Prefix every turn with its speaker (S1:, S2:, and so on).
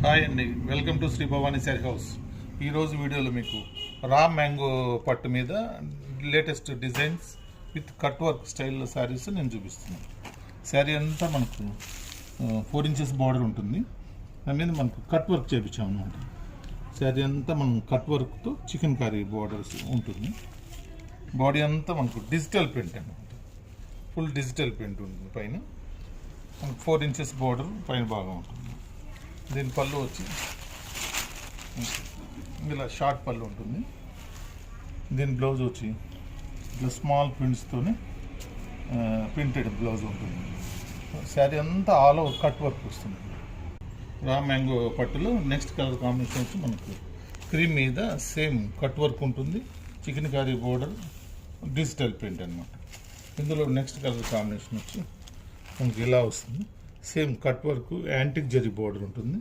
S1: Hi అండి, welcome to Shri Bhavani sari house. ఈరోజు వీడియోలో మీకు రా మ్యాంగో పట్టు మీద latest designs with cut work style saris నేను చూపిస్తున్నాను. శారీ అంతా మనకు 4 ఇంచెస్ బార్డర్ ఉంటుంది. దాని మీద మనకు కట్ వర్క్ చేయించాం అనమాట. శారీ అంతా మనం కట్ వర్క్తో చికెన్ కర్రీ బార్డర్స్ ఉంటుంది. బాడీ అంతా మనకు డిజిటల్ ప్రింట్ అనమాట. ఫుల్ డిజిటల్ ప్రింట్ ఉంటుంది. పైన 4 ఇంచెస్ బార్డర్ పైన భాగం ఉంటుంది. దీని పళ్ళు వచ్చి ఇలా షార్ట్ పళ్ళు ఉంటుంది. దీని బ్లౌజ్ వచ్చి ఇట్లా స్మాల్ ప్రింట్స్తోనే ప్రింటెడ్ బ్లౌజ్ ఉంటుంది. శారీ అంతా ఆల్ ఓవర్ కట్ వర్క్ వస్తుంది. రా మ్యాంగో పట్టులో నెక్స్ట్ కలర్ కాంబినేషన్ వచ్చి మనకు క్రీమ్ మీద సేమ్ కట్ వర్క్ ఉంటుంది. Chicken curry border digital print అనమాట. ఇందులో నెక్స్ట్ కలర్ కాంబినేషన్ వచ్చి మనకి ఇలా వస్తుంది. Same cut work antique zari border ఉంటుంది.